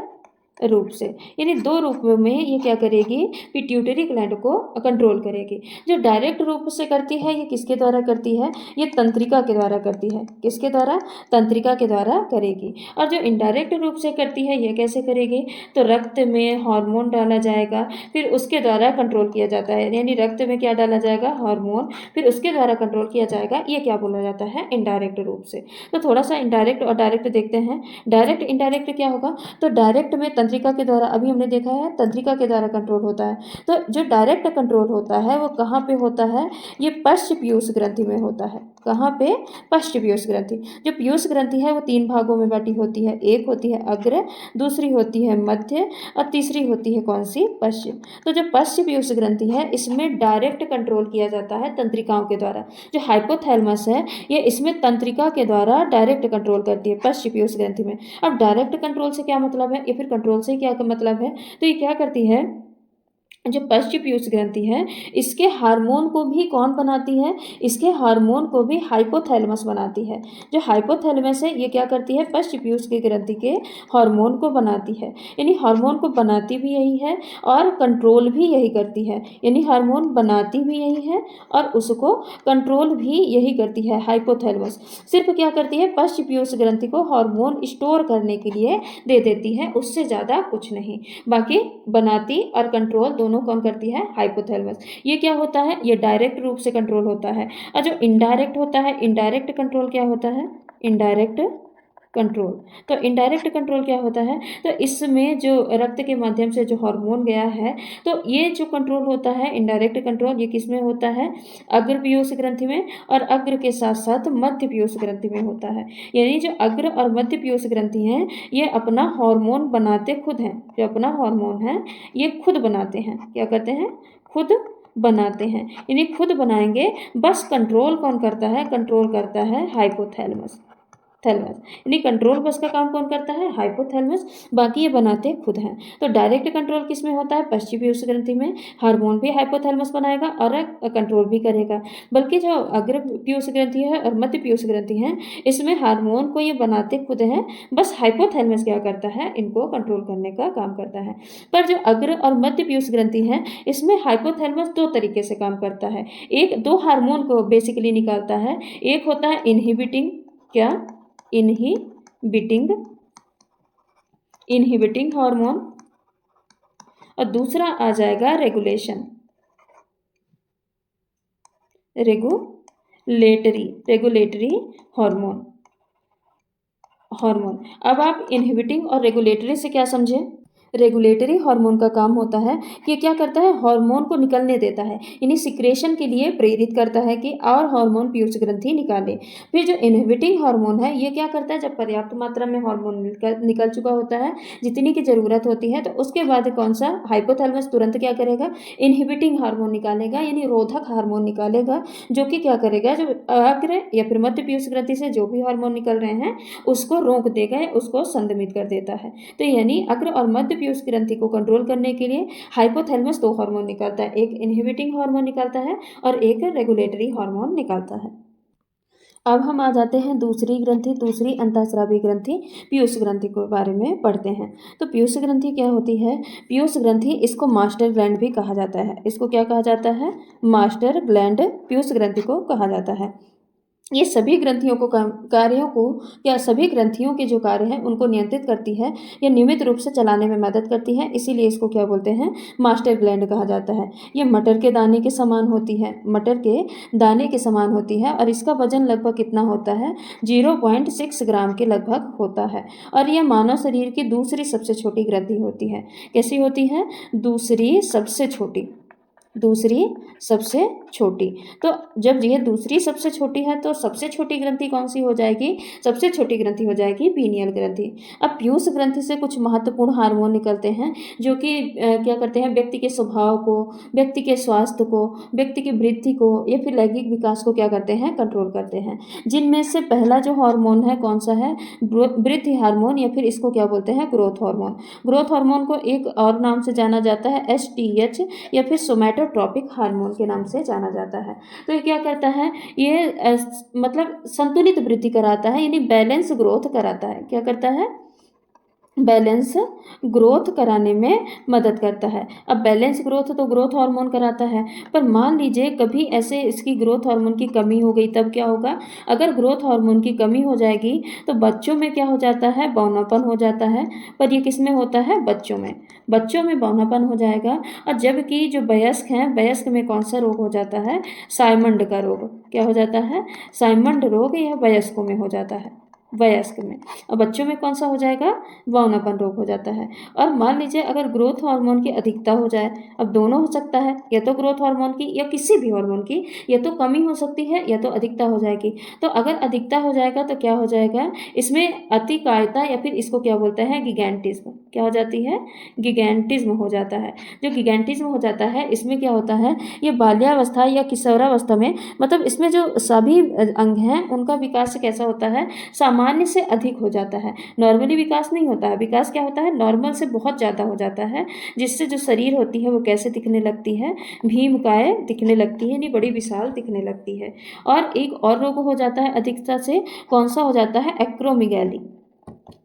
रूप से, यानी दो रूप में ये क्या करेगी, पिट्यूटरी ग्लैंड को कंट्रोल करेगी। जो डायरेक्ट रूप से करती है ये किसके द्वारा करती है, ये तंत्रिका के द्वारा करती है। किसके द्वारा, तंत्रिका के द्वारा करेगी। और जो इनडायरेक्ट रूप से करती है ये कैसे करेगी, तो रक्त में हार्मोन डाला जाएगा, फिर उसके द्वारा कंट्रोल किया जाता है। यानी रक्त में क्या डाला जाएगा, हार्मोन, फिर उसके द्वारा कंट्रोल किया जाएगा। ये क्या बोला जाता है, इनडायरेक्ट रूप से। तो थोड़ा सा इनडायरेक्ट और डायरेक्ट देखते हैं। डायरेक्ट इनडायरेक्ट क्या होगा, तो डायरेक्ट में तंत्रिका के द्वारा, अभी हमने देखा है तंत्रिका के द्वारा कंट्रोल होता है। तो जो डायरेक्ट कंट्रोल होता है वो कहाँ पे होता है, ये पश्च पीयूष ग्रंथि में होता है। कहाँ पे, पश्च पीयूष ग्रंथि। जो पीयूष ग्रंथि है वो 3 भागों में बटी होती है। एक होती है अग्र, दूसरी होती है मध्य और तीसरी होती है कौन सी, पश्चिम। तो जो पश्च पीयूष ग्रंथि है इसमें डायरेक्ट कंट्रोल किया जाता है तंत्रिकाओं के द्वारा। जो हाइपोथैलेमस है ये इसमें तंत्रिका के द्वारा डायरेक्ट कंट्रोल करती है, पश्च पीयूष ग्रंथि में। अब डायरेक्ट कंट्रोल से क्या मतलब है, या फिर कंट्रोल से क्या मतलब है, तो ये क्या करती है, जो पश्च पीयूष ग्रंथि है इसके हार्मोन को भी कौन बनाती है, इसके हार्मोन को भी हाइपोथैलेमस बनाती है। जो हाइपोथैलेमस है ये क्या करती है, पश्च पीयूष की ग्रंथि के हार्मोन को बनाती है। यानी हार्मोन को बनाती भी यही है और कंट्रोल भी यही करती है। यानी हार्मोन बनाती भी यही है और उसको कंट्रोल भी यही करती है, हाइपोथैलेमस। सिर्फ क्या करती है, पश्च पीयूष ग्रंथि को हार्मोन स्टोर करने के लिए दे देती है, उससे ज़्यादा कुछ नहीं। बाकी बनाती और कंट्रोल दोनों कौन करती है, हाइपोथैलेमस। ये क्या होता है, ये डायरेक्ट रूप से कंट्रोल होता है। और जो इनडायरेक्ट होता है, इनडायरेक्ट कंट्रोल क्या होता है, इनडायरेक्ट कंट्रोल। तो इनडायरेक्ट कंट्रोल क्या होता है, तो इसमें जो रक्त के माध्यम से जो हार्मोन गया है, तो ये जो कंट्रोल होता है इनडायरेक्ट कंट्रोल, ये किस में होता है, अग्र पीयूष ग्रंथि में, और अग्र के साथ साथ मध्य पीयूष ग्रंथि में होता है। यानी जो अग्र और मध्य पीयूष ग्रंथि हैं ये अपना हार्मोन बनाते खुद हैं। जो अपना हार्मोन है ये खुद बनाते हैं, क्या करते हैं, खुद बनाते हैं। यानी खुद बनाएंगे, बस कंट्रोल कौन करता है, कंट्रोल करता है हाइपोथैलेमस, थैलेमस। यानी कंट्रोल बस का काम कौन करता है, हाइपोथैलेमस, बाकी ये बनाते खुद हैं। तो डायरेक्ट कंट्रोल किस में होता है, पश्च पीयूष ग्रंथि में। हार्मोन भी हाइपोथैलेमस बनाएगा और कंट्रोल भी करेगा। बल्कि जो अग्र पीयूष ग्रंथि है और मध्य पीयूष ग्रंथि है इसमें हार्मोन को ये बनाते खुद हैं, बस हाइपोथैलेमस क्या करता है, इनको कंट्रोल करने का काम करता है। पर जो अग्र और मध्य पीयूष ग्रंथि है इसमें हाइपोथैलेमस 2 तरीके से काम करता है। एक 2 हार्मोन को बेसिकली निकालता है। एक होता है इनहिबिटिंग, क्या, इनहिबिटिंग हार्मोन, और दूसरा आ जाएगा रेगुलेटरी हार्मोन। अब आप इनहिबिटिंग और रेगुलेटरी से क्या समझे, रेगुलेटरी हार्मोन का काम होता है कि क्या करता है, हार्मोन को निकलने देता है, यानी सिक्रेशन के लिए प्रेरित करता है कि और हार्मोन पीयूष ग्रंथि निकाले। फिर जो इनहिबिटिंग हार्मोन है ये क्या करता है, जब पर्याप्त मात्रा में हार्मोन निकल चुका होता है, जितनी की जरूरत होती है, तो उसके बाद कौन सा, हाइपोथैलेमस तुरंत क्या करेगा, इनहिबिटिंग हार्मोन निकालेगा, यानी रोधक हार्मोन निकालेगा, जो कि क्या करेगा, जो अग्र या फिर मध्य पीयूष ग्रंथि से जो भी हार्मोन निकल रहे हैं उसको रोक देगा, उसको संदमित कर देता है। तो यानी अग्र और मध्य पीयूष ग्रंथि को कंट्रोल करने के लिए हाइपोथैलेमस 2 हार्मोन निकालता है, एक इनहिबिटिंग हार्मोन निकालता है और एक रेगुलेटरी हार्मोन निकालता है। अब हम आ जाते हैं दूसरी अंतःस्रावी ग्रंथि पीयूष ग्रंथि के बारे में पढ़ते हैं। तो पीयूष ग्रंथि क्या होती है, पीयूष ग्रंथि इसको मास्टर ग्लैंड भी कहा जाता है। इसको क्या कहा जाता है, मास्टर ग्लैंड पीयूष ग्रंथि को कहा जाता है। ये सभी ग्रंथियों को कार्यों को या सभी ग्रंथियों के जो कार्य हैं उनको नियंत्रित करती है या नियमित रूप से चलाने में मदद करती है, इसीलिए इसको क्या बोलते हैं, मास्टर ग्लैंड कहा जाता है। ये मटर के दाने के समान होती है, मटर के दाने के समान होती है और इसका वजन लगभग कितना होता है, 0.6 ग्राम के लगभग होता है। और यह मानव शरीर की दूसरी सबसे छोटी ग्रंथि होती है। कैसी होती है, दूसरी सबसे छोटी, दूसरी सबसे छोटी। तो जब ये दूसरी सबसे छोटी है तो सबसे छोटी ग्रंथि कौन सी हो जाएगी, सबसे छोटी ग्रंथि हो जाएगी पीनियल ग्रंथि। अब पीयूष ग्रंथि से कुछ महत्वपूर्ण हार्मोन निकलते हैं जो कि क्या करते हैं, व्यक्ति के स्वभाव को, व्यक्ति के स्वास्थ्य को, व्यक्ति की वृद्धि को या फिर लैंगिक विकास को क्या करते हैं, कंट्रोल करते हैं। जिनमें से पहला जो हार्मोन है कौन सा है, वृद्धि हार्मोन या फिर इसको क्या बोलते हैं, ग्रोथ हार्मोन। ग्रोथ हार्मोन को एक और नाम से जाना जाता है STH या फिर सोमैटोट्रोपिक हार्मोन के नाम से जाना जाता है। तो ये क्या करता है, ये मतलब संतुलित वृद्धि कराता है, यानी बैलेंस ग्रोथ कराता है। क्या करता है, बैलेंस ग्रोथ कराने में मदद करता है। अब बैलेंस ग्रोथ तो ग्रोथ हार्मोन कराता है, पर मान लीजिए कभी ऐसे इसकी ग्रोथ हार्मोन की कमी हो गई, तब क्या होगा, अगर ग्रोथ हार्मोन की कमी हो जाएगी तो बच्चों में क्या हो जाता है, बौनापन हो जाता है। पर ये किस में होता है, बच्चों में, बच्चों में बौनापन हो जाएगा। और जबकि जो वयस्क हैं, वयस्क में कौन सा रोग हो जाता है, साइमंड का रोग। क्या हो जाता है, साइमंड रोग, यह वयस्कों में हो जाता है, वयस्क में। और बच्चों में कौन सा हो जाएगा, बौनापन रोग हो जाता है। और मान लीजिए अगर ग्रोथ हार्मोन की अधिकता हो जाए, अब दोनों हो सकता है, या तो ग्रोथ हार्मोन की या किसी भी हार्मोन की या तो कमी हो सकती है या तो अधिकता हो जाएगी। तो अगर अधिकता हो जाएगा तो क्या हो जाएगा, इसमें अतिकायता या फिर इसको क्या बोलते हैं, गिगैंटिज्म। क्या हो जाती है, गिगैंटिज्म हो जाता है। जो गिगैंटिज्म हो जाता है इसमें क्या होता है, ये बाल्यावस्था या किशोरावस्था में, मतलब इसमें जो सभी अंग हैं उनका विकास कैसा होता है, सामान्य से अधिक हो जाता है। नॉर्मली विकास नहीं होता है, विकास क्या होता है, नॉर्मल से बहुत ज़्यादा हो जाता है, जिससे जो शरीर होती है वो कैसे दिखने लगती है, भीमकाय दिखने लगती है, यानी बड़ी विशाल दिखने लगती है। और एक और रोग हो जाता है अधिकता से, कौन सा हो जाता है, एक्रोमिगैली।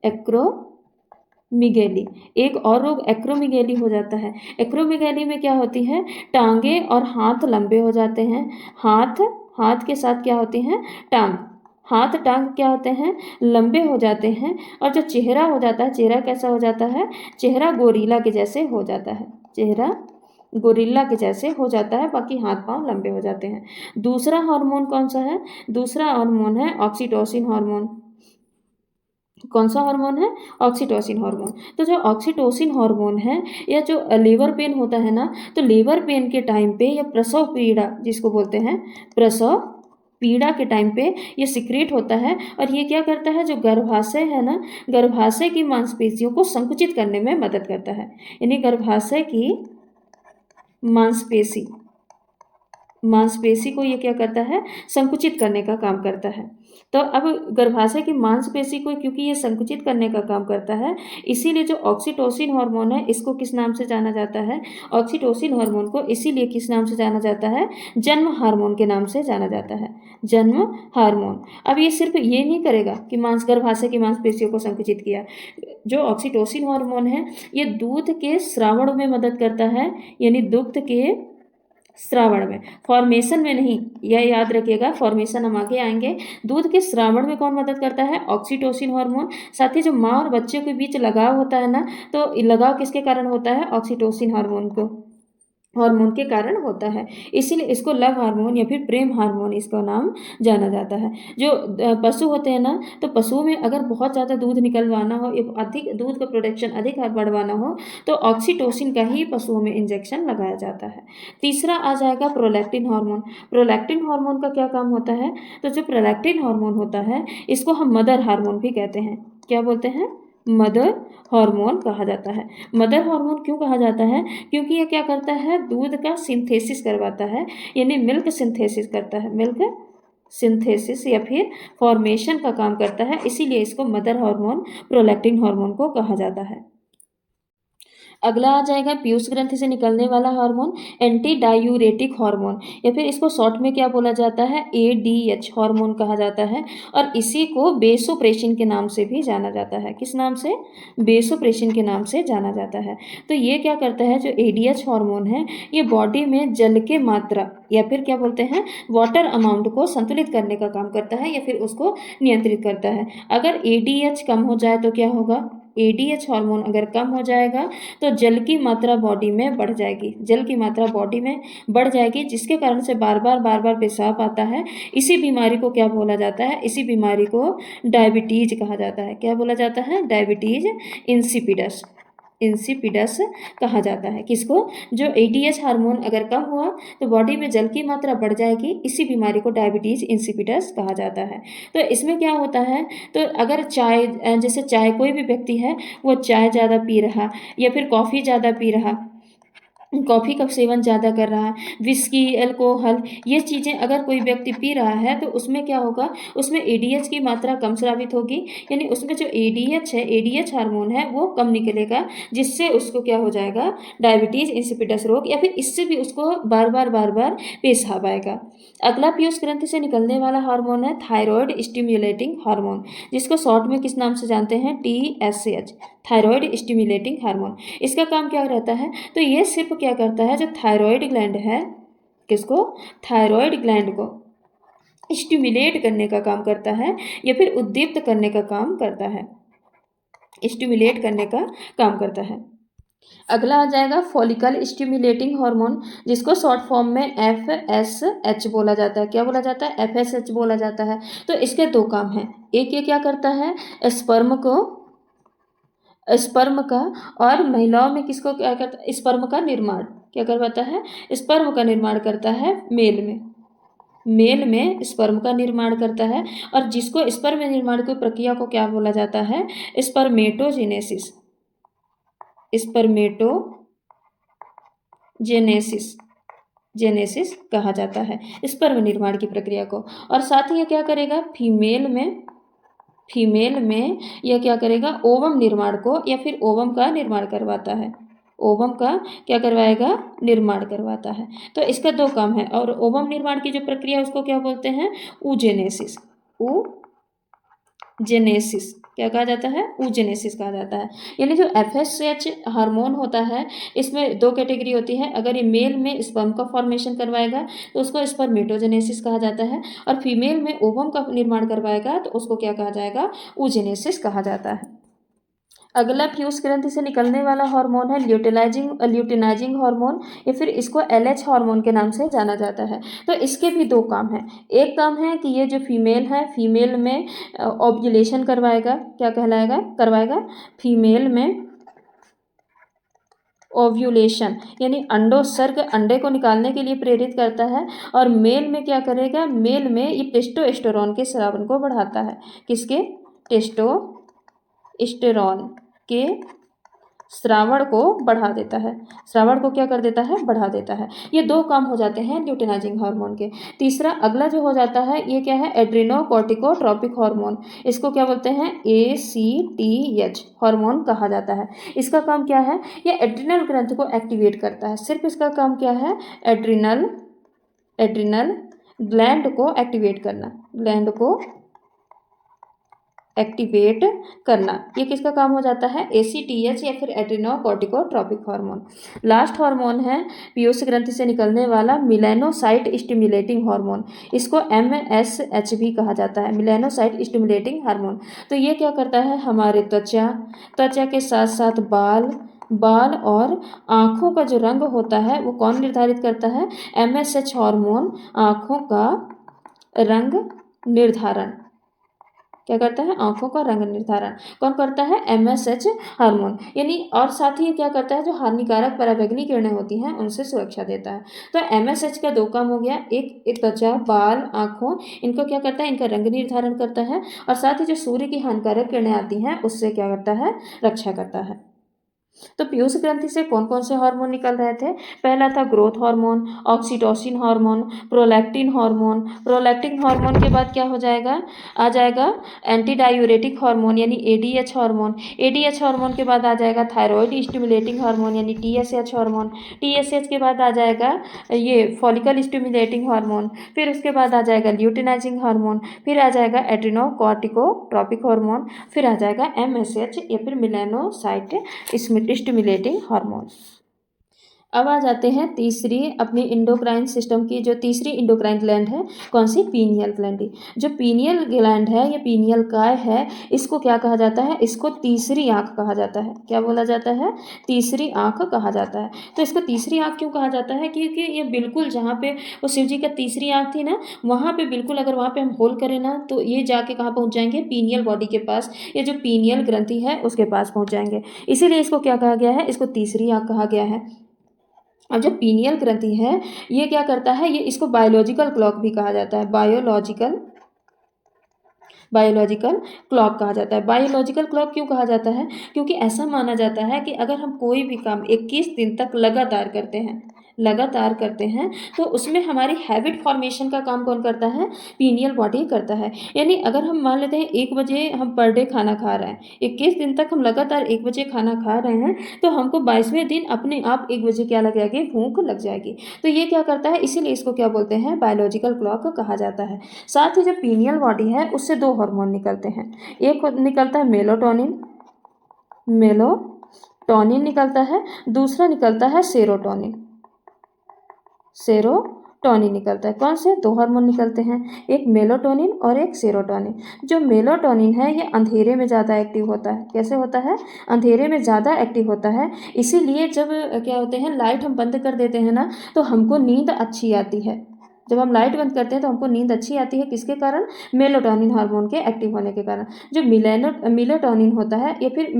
एक्रोमिगैली, एक और रोग एक्रोमिगैली हो जाता है। एक्रोमिगैली में क्या होती है, टांगे और हाथ लंबे हो जाते हैं, हाथ, हाथ के साथ क्या होते हैं, टांग, हाथ टांग क्या होते हैं, लंबे हो जाते हैं। और जो चेहरा हो जाता है, चेहरा कैसा हो जाता है, चेहरा गोरिल्ला के जैसे हो जाता है, चेहरा गोरिल्ला के जैसे हो जाता है, बाकी हाथ पांव लंबे हो जाते हैं। दूसरा हार्मोन कौन सा है, दूसरा हार्मोन है ऑक्सीटोसिन हार्मोन। कौन सा हार्मोन है, ऑक्सीटोसिन हार्मोन। तो जो ऑक्सीटोसिन हार्मोन है, या जो लीवर पेन होता है ना, तो लीवर पेन के टाइम पे या प्रसव पीड़ा जिसको बोलते हैं, प्रसव पीड़ा के टाइम पे ये सिक्रेट होता है। और ये क्या करता है, जो गर्भाशय है ना, गर्भाशय की मांसपेशियों को संकुचित करने में मदद करता है। यानी गर्भाशय की मांसपेशी, मांसपेशी को ये क्या करता है, संकुचित करने का काम करता है। तो अब गर्भाशय की मांसपेशी को क्योंकि ये संकुचित करने का काम करता है, इसीलिए जो ऑक्सीटोसिन हार्मोन है इसको किस नाम से जाना जाता है, ऑक्सीटोसिन हार्मोन को इसीलिए किस नाम से जाना जाता है, जन्म हार्मोन के नाम से जाना जाता है, जन्म हार्मोन। अब ये सिर्फ ये नहीं करेगा कि गर्भाशय की मांसपेशियों को संकुचित किया, जो ऑक्सीटोसिन हार्मोन है ये दूध के स्रावण में मदद करता है, यानी दुग्ध के श्रावण में, फॉर्मेशन में नहीं, यह याद रखिएगा, फॉर्मेशन हम आगे आएंगे। दूध के श्रावण में कौन मदद करता है, ऑक्सीटोसिन हार्मोन। साथ ही जो माँ और बच्चे के बीच लगाव होता है ना, तो लगाव किसके कारण होता है, ऑक्सीटोसिन हार्मोन को, हार्मोन के कारण होता है। इसीलिए इसको लव हार्मोन या फिर प्रेम हार्मोन इसका नाम जाना जाता है। जो पशु होते हैं ना, तो पशुओं में अगर बहुत ज़्यादा दूध निकलवाना हो, अधिक दूध का प्रोडक्शन अधिक बढ़वाना हो, तो ऑक्सीटोसिन का ही पशुओं में इंजेक्शन लगाया जाता है। तीसरा आ जाएगा प्रोलैक्टिन हार्मोन। प्रोलैक्टिन हार्मोन का क्या काम होता है, तो जो प्रोलैक्टिन हार्मोन होता है इसको हम मदर हार्मोन भी कहते हैं। क्या बोलते हैं, मदर हार्मोन कहा जाता है। मदर हार्मोन क्यों कहा जाता है, क्योंकि ये क्या करता है, दूध का सिंथेसिस करवाता है, यानी मिल्क सिंथेसिस करता है, मिल्क सिंथेसिस या फिर फॉर्मेशन का काम करता है, इसीलिए इसको मदर हार्मोन, प्रोलैक्टिन हार्मोन को कहा जाता है। अगला आ जाएगा पीयूष ग्रंथि से निकलने वाला हार्मोन एंटी डायूरेटिक हार्मोन, या फिर इसको शॉर्ट में क्या बोला जाता है, ADH हार्मोन कहा जाता है। और इसी को वेसोप्रेसिन के नाम से भी जाना जाता है। किस नाम से? वेसोप्रेसिन के नाम से जाना जाता है। तो ये क्या करता है, जो ADH हार्मोन है ये बॉडी में जल के मात्रा या फिर क्या बोलते हैं वाटर अमाउंट को संतुलित करने का काम करता है या फिर उसको नियंत्रित करता है। अगर ADH कम हो जाए तो क्या होगा, ADH हार्मोन अगर कम हो जाएगा तो जल की मात्रा बॉडी में बढ़ जाएगी, जल की मात्रा बॉडी में बढ़ जाएगी, जिसके कारण से बार बार पेशाब आता है। इसी बीमारी को क्या बोला जाता है, इसी बीमारी को डायबिटीज कहा जाता है। क्या बोला जाता है? डायबिटीज इंसिपिडस, इंसिपिडस कहा जाता है। किसको? जो ADH हार्मोन अगर कम हुआ तो बॉडी में जल की मात्रा बढ़ जाएगी, इसी बीमारी को डायबिटीज इंसिपिडस कहा जाता है। तो इसमें क्या होता है, तो अगर चाय, जैसे चाय कोई भी व्यक्ति है वो चाय ज़्यादा पी रहा या फिर कॉफ़ी ज़्यादा पी रहा, कॉफ़ी का सेवन ज़्यादा कर रहा है, विस्की, अल्कोहल, ये चीज़ें अगर कोई व्यक्ति पी रहा है तो उसमें क्या होगा, उसमें ADH की मात्रा कम स्रावित होगी, यानी उसमें जो ADH है, ADH हार्मोन है वो कम निकलेगा, जिससे उसको क्या हो जाएगा, डायबिटीज़ इंसिपिडस रोग, या फिर इससे भी उसको बार बार पेशाब आएगा। अगला पीयूष ग्रंथि से निकलने वाला हार्मोन है थायराइड स्टिम्युलेटिंग हार्मोन, जिसको शॉर्ट में किस नाम से जानते हैं, TSH, थायराइड स्टिम्युलेटिंग हार्मोन। इसका काम क्या रहता है, तो ये सिर्फ क्या करता है, जो थायराइड ग्लैंड है, किसको, थायराइड ग्लैंड को स्टिमुलेट करने का काम करता है या फिर उद्दीप्त करने का काम करता है, स्टिमुलेट करने का काम करता है। अगला आ जाएगा फॉलिकल स्टिमुलेटिंग हार्मोन, जिसको शॉर्ट फॉर्म में FSH बोला जाता है। क्या बोला जाता है? FSH बोला जाता है। तो इसके दो काम हैं, एक ये क्या करता है, स्पर्म का, और महिलाओं में किसको क्या करता है, स्पर्म का निर्माण क्या करवाता है, स्पर्म का निर्माण करता है मेल में स्पर्म का निर्माण करता है। और जिसको स्पर्म निर्माण की प्रक्रिया को क्या बोला जाता है, स्पर्मेटोजेनेसिस, स्पर्मेटोजेनेसिस, जेनेसिस कहा जाता है स्पर्म निर्माण की प्रक्रिया को। और साथ ही ये क्या करेगा, फीमेल में यह क्या करेगा, ओवम निर्माण को या फिर ओवम का निर्माण करवाता है, ओवम का क्या करवाएगा, निर्माण करवाता है। तो इसका दो काम है। और ओवम निर्माण की जो प्रक्रिया है उसको क्या बोलते हैं, ऊजेनेसिस, ऊजेनेसिस क्या कहा जाता है, ऊजेनेसिस कहा जाता है। यानी जो FSH हार्मोन होता है इसमें दो कैटेगरी होती है, अगर ये मेल में स्पर्म का फॉर्मेशन करवाएगा तो उसको स्पर्मेटोजेनेसिस कहा जाता है, और फीमेल में ओवम का निर्माण करवाएगा तो उसको क्या कहा जाएगा, ऊजेनेसिस कहा जाता है। अगला पीयूष ग्रंथि से निकलने वाला हार्मोन है ल्यूटिनाइजिंग हार्मोन, या फिर इसको LH हार्मोन के नाम से जाना जाता है। तो इसके भी दो काम हैं, एक काम है कि ये जो फीमेल है, फीमेल में ओव्यूलेशन करवाएगा, क्या कहलाएगा, करवाएगा, फीमेल में ओव्यूलेशन यानी अंडोत्सर्ग, अंडे को निकालने के लिए प्रेरित करता है। और मेल में क्या करेगा, मेल में ये टेस्टोस्टेरोन के स्रावन को बढ़ाता है, किसके, टेस्टोस्टेरोन के श्रावण को बढ़ा देता है, श्रावण को क्या कर देता है, बढ़ा देता है। ये दो काम हो जाते हैं ल्यूटिनाइजिंग हार्मोन के। तीसरा अगला जो हो जाता है ये क्या है, एड्रिनोकोर्टिकोट्रोपिक हार्मोन, इसको क्या बोलते हैं, ACTH हार्मोन कहा जाता है। इसका काम क्या है, ये एड्रिनल ग्रंथि को एक्टिवेट करता है, सिर्फ इसका काम क्या है, एड्रिनल ग्लैंड को एक्टिवेट करना, ग्लैंड को एक्टिवेट करना, ये किसका काम हो जाता है, ACTH या फिर एड्रिनोकोर्टिकोट्रोपिक हार्मोन। लास्ट हार्मोन है पीयूष ग्रंथि से निकलने वाला मिलेनोसाइट स्टिमुलेटिंग हार्मोन, इसको MSH भी कहा जाता है, मिलेनोसाइट स्टिमुलेटिंग हार्मोन। तो ये क्या करता है, हमारे त्वचा के साथ साथ बाल और आँखों का जो रंग होता है वो कौन निर्धारित करता है, MSH हार्मोन आँखों का रंग निर्धारण, क्या करता है, आंखों का रंग निर्धारण कौन करता है, MSH हार्मोन। यानी और साथ ही ये क्या करता है, जो हानिकारक पराबैंगनी किरणें होती हैं उनसे सुरक्षा देता है। तो MSH का दो काम हो गया, एक त्वचा, बाल, आंखों, इनको क्या करता है, इनका रंग निर्धारण करता है, और साथ ही जो सूर्य की हानिकारक किरणें आती हैं उससे क्या करता है, रक्षा करता है। तो पीयूष ग्रंथि से कौन कौन से हार्मोन निकल रहे थे? पहला था growth hormone, oxytocin hormone, prolactin hormone. Prolactin hormone के बाद क्या हो जाएगा? आ जाएगा एंटी डायूरेटिक हार्मोन यानी एडीएच हार्मोन। एडीएच हार्मोन के बाद आ जाएगा थायराइड स्टिमुलेटिंग हार्मोन यानी टीएसएच हार्मोन। टीएसएच के बाद आ जाएगा ये फॉलिकल स्टिमुलेटिंग हार्मोन। फिर उसके बाद आ जाएगा ल्यूटिनाइजिंग हार्मोन। फिर आ जाएगा एड्रिनोकॉर्टिकोट्रॉपिक हार्मोन। फिर आ जाएगा एमएसएच या फिर मेलानोसाइट स्टिमुलेटिंग हार्मोन। अब आ जाते हैं तीसरी अपनी इंडोक्राइन सिस्टम की, जो तीसरी इंडोक्राइन ग्लैंड है कौन सी? Pineal gland. जो पीनियल ग्लैंड है, ये पीनियल काय है, इसको क्या कहा जाता है? इसको तीसरी आंख कहा जाता है। क्या बोला जाता है? तीसरी आंख कहा जाता है। तो इसको तीसरी आंख क्यों कहा जाता है? क्योंकि ये बिल्कुल जहाँ पे वो शिव जी का तीसरी आंख थी ना, वहाँ पे बिल्कुल अगर वहाँ पे हम होल करें ना, तो ये जाके कहाँ पहुँच जाएंगे? पीनियल बॉडी के पास, ये जो पीनियल ग्रंथि है उसके पास पहुँच जाएंगे। इसीलिए इसको क्या कहा गया है? इसको तीसरी आंख कहा गया है। अब जो पीनियल ग्रंथि है ये क्या करता है? ये इसको बायोलॉजिकल क्लॉक भी कहा जाता है। बायोलॉजिकल क्लॉक कहा जाता है। बायोलॉजिकल क्लॉक क्यों कहा जाता है? क्योंकि ऐसा माना जाता है कि अगर हम कोई भी काम 21 दिन तक लगातार करते हैं तो उसमें हमारी हैबिट फॉर्मेशन का काम कौन करता है? पीनियल बॉडी करता है। यानी अगर हम मान लेते हैं 1 बजे हम पर डे खाना खा रहे हैं, 21 दिन तक हम लगातार 1 बजे खाना खा रहे हैं, तो हमको 22वें दिन अपने आप 1 बजे क्या लग जाएगी? भूख लग जाएगी। तो ये क्या करता है? इसीलिए इसको क्या बोलते हैं? बायोलॉजिकल क्लॉक कहा जाता है। साथ ही जो पीनियल बॉडी है उससे 2 हार्मोन निकलते हैं। एक निकलता है मेलाटोनिन निकलता है, दूसरा निकलता है सेरोटोनिन निकलता है। कौन से? 2 हार्मोन निकलते हैं, एक मेलाटोनिन और एक सेरोटोनिन। जो मेलाटोनिन है ये अंधेरे में ज़्यादा एक्टिव होता है। कैसे होता है? अंधेरे में ज़्यादा एक्टिव होता है। इसीलिए जब क्या होते हैं, लाइट हम बंद कर देते हैं ना, तो हमको नींद अच्छी आती है। जब हम लाइट बंद करते हैं तो हमको नींद अच्छी आती है। किसके कारण? मेलाटोनिन हार्मोन के एक्टिव होने के कारण। जो मेलाटोनिन होता है या फिर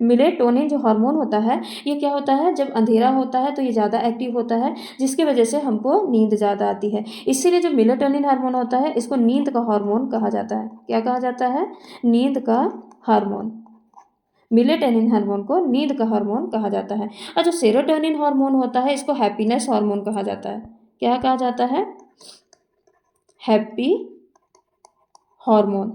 मिलेटोनिन जो हार्मोन होता है, ये क्या होता है? जब अंधेरा होता है तो ये ज़्यादा एक्टिव होता है, जिसकी वजह से हमको नींद ज़्यादा आती है। इसीलिए जो मेलाटोनिन हार्मोन होता है इसको नींद का हार्मोन कहा जाता है। क्या कहा जाता है? नींद का हार्मोन। मेलाटोनिन हार्मोन को नींद का हार्मोन कहा जाता है। और जो सेरोटोनिन हार्मोन होता है इसको हैप्पीनेस हार्मोन कहा जाता है। क्या कहा जाता है? Happy hormone.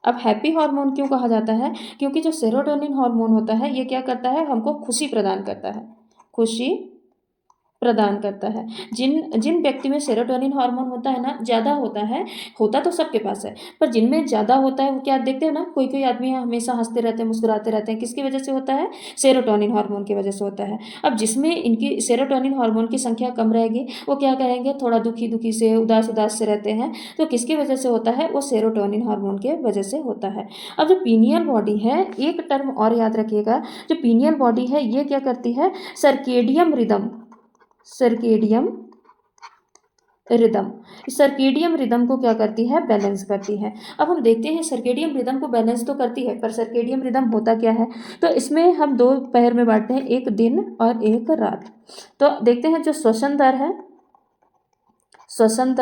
अब हैप्पी हार्मोन क्यों कहा जाता है? क्योंकि जो सेरोटोनिन हार्मोन होता है ये क्या करता है? हमको खुशी प्रदान करता है। जिन जिन व्यक्ति में सेरोटोनिन हार्मोन होता है ना, ज़्यादा होता तो सबके पास है, पर जिनमें ज़्यादा होता है वो क्या देखते हैं ना, कोई कोई आदमी हमेशा हंसते रहते हैं, मुस्कुराते रहते हैं। किसकी वजह से होता है? सेरोटोनिन हार्मोन की वजह से होता है। अब जिसमें इनकी सेरोटोनिन हार्मोन की संख्या कम रहेगी वो क्या करेंगे? थोड़ा दुखी से, उदास से रहते हैं। तो किसकी वजह से होता है? वो सेरोटोनिन हार्मोन के वजह से होता है। अब जो पीनियल बॉडी है, एक टर्म और याद रखिएगा, जो पीनियल बॉडी है ये क्या करती है? सर्केडियम रिदम को क्या करती है? बैलेंस करती है। अब हम देखते हैं सर्केडियम रिदम को बैलेंस तो करती है, पर सर्केडियम रिदम होता क्या है? तो इसमें हम 2 पहर में बांटते हैं, एक दिन और एक रात। तो देखते हैं जो श्वसन दर है, श्वसन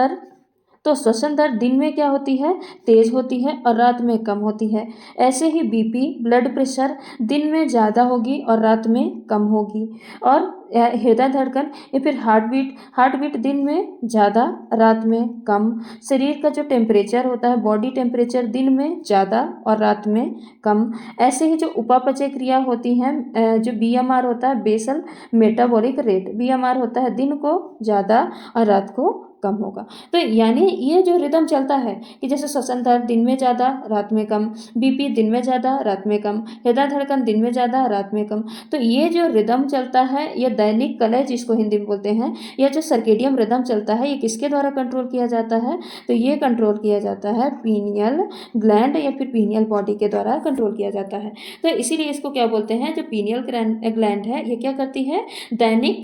दर दिन में क्या होती है? तेज होती है और रात में कम होती है। ऐसे ही बीपी, ब्लड प्रेशर दिन में ज़्यादा होगी और रात में कम होगी। और हृदय धड़कन या फिर हार्ट बीट दिन में ज़्यादा, रात में कम। शरीर का जो टेम्परेचर होता है, बॉडी टेम्परेचर दिन में ज़्यादा और रात में कम। ऐसे ही जो उपापचय क्रिया होती हैं, जो बीएमआर होता है, बेसल मेटाबॉलिक रेट, बीएमआर होता है दिन को ज़्यादा और रात को कम होगा। तो यानी ये जो रिदम चलता है कि जैसे श्वसन दर दिन में ज़्यादा रात में कम, बीपी दिन में ज़्यादा रात में कम, हृदय धड़कन दिन में ज़्यादा रात में कम, तो ये जो रिदम चलता है ये दैनिक कलय जिसको हिंदी में बोलते हैं, यह जो सर्केडियम रिदम चलता है ये किसके द्वारा कंट्रोल किया जाता है? तो ये कंट्रोल किया जाता है पीनियल ग्लैंड या फिर पीनियल बॉडी के द्वारा कंट्रोल किया जाता है। तो इसीलिए इसको क्या बोलते हैं? जो पीनियल ग्लैंड है ये क्या करती है? दैनिक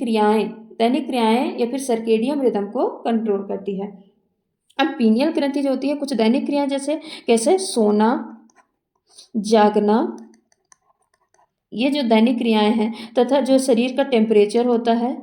क्रियाएं या फिर सर्केडियम रिदम को कंट्रोल करती है। अब पीनियल ग्रंथि जो होती है कुछ दैनिक क्रियाएं जैसे कैसे? सोना, जागना, ये जो दैनिक क्रियाएं हैं, तथा जो शरीर का टेम्परेचर होता है,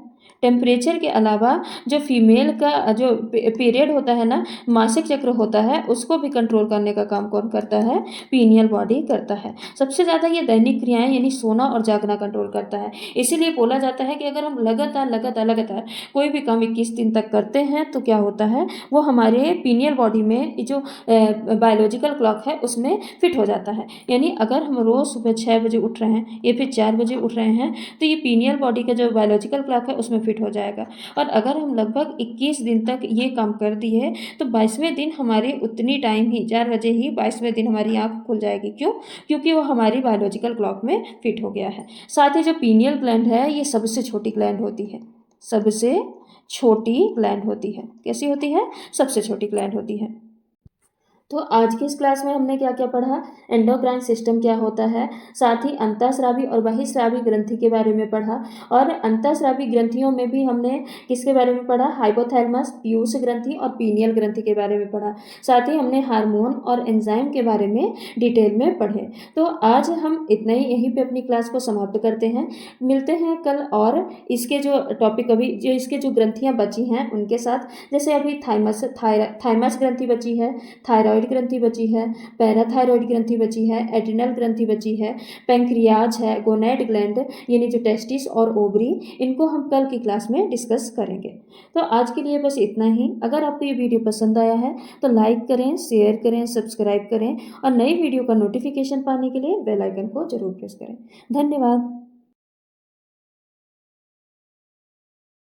टेम्परेचर के अलावा जो फीमेल का जो पीरियड होता है ना, मासिक चक्र होता है, उसको भी कंट्रोल करने का काम कौन करता है? पीनियल बॉडी करता है। सबसे ज़्यादा ये दैनिक क्रियाएं यानी सोना और जागना कंट्रोल करता है। इसीलिए बोला जाता है कि अगर हम लगातार लगातार लगातार कोई भी काम 21 दिन तक करते हैं तो क्या होता है, वो हमारे पीनियल बॉडी में जो बायोलॉजिकल क्लॉक है उसमें फिट हो जाता है। यानी अगर हम रोज़ सुबह 6 बजे उठ रहे हैं या फिर 4 बजे उठ रहे हैं तो ये पीनियल बॉडी का जो बायोलॉजिकल क्लॉक है उसमें फिट हो जाएगा। और अगर हम लगभग 21 दिन तक ये काम कर दिए तो 22वें दिन हमारे उतनी टाइम ही 4 बजे ही 22वें दिन हमारी आँख खुल जाएगी। क्यों? क्योंकि वो हमारी बायोलॉजिकल क्लॉक में फिट हो गया है। साथ ही जो पीनियल ग्लैंड है ये सबसे छोटी ग्लैंड होती है, सबसे छोटी ग्लैंड होती है। कैसी होती है? सबसे छोटी ग्लैंड होती है। तो आज की इस क्लास में हमने क्या क्या पढ़ा? एंडोक्राइन सिस्टम क्या होता है, साथ ही अंतःस्रावी और बहिःस्रावी ग्रंथि के बारे में पढ़ा। और अंतःस्रावी ग्रंथियों में भी हमने किसके बारे में पढ़ा? हाइपोथैलेमस, पीयूष ग्रंथि और पीनियल ग्रंथि के बारे में पढ़ा। साथ ही हमने हार्मोन और एंजाइम के बारे में डिटेल में पढ़े। तो आज हम इतना ही, यहीं पे अपनी क्लास को समाप्त करते हैं। मिलते हैं कल और इसके जो टॉपिक अभी जो इसके जो ग्रंथियाँ बची हैं उनके साथ। जैसे अभी थाइमस ग्रंथि बची है, थायराइड ग्रंथि बची है, पैराथायरॉइड ग्रंथि बची है, एड्रिनल ग्रंथि बची है, पैंक्रियाज है, गोनैड ग्लैंड यानी जो टेस्टिस और ओवरी, इनको हम कल की क्लास में डिस्कस करेंगे। तो आज के लिए बस इतना ही। अगर आपको ये वीडियो पसंद आया है तो लाइक करें, शेयर करें, सब्सक्राइब करें और नई वीडियो का नोटिफिकेशन पाने के लिए बेल आइकन को जरूर प्रेस करें। धन्यवाद।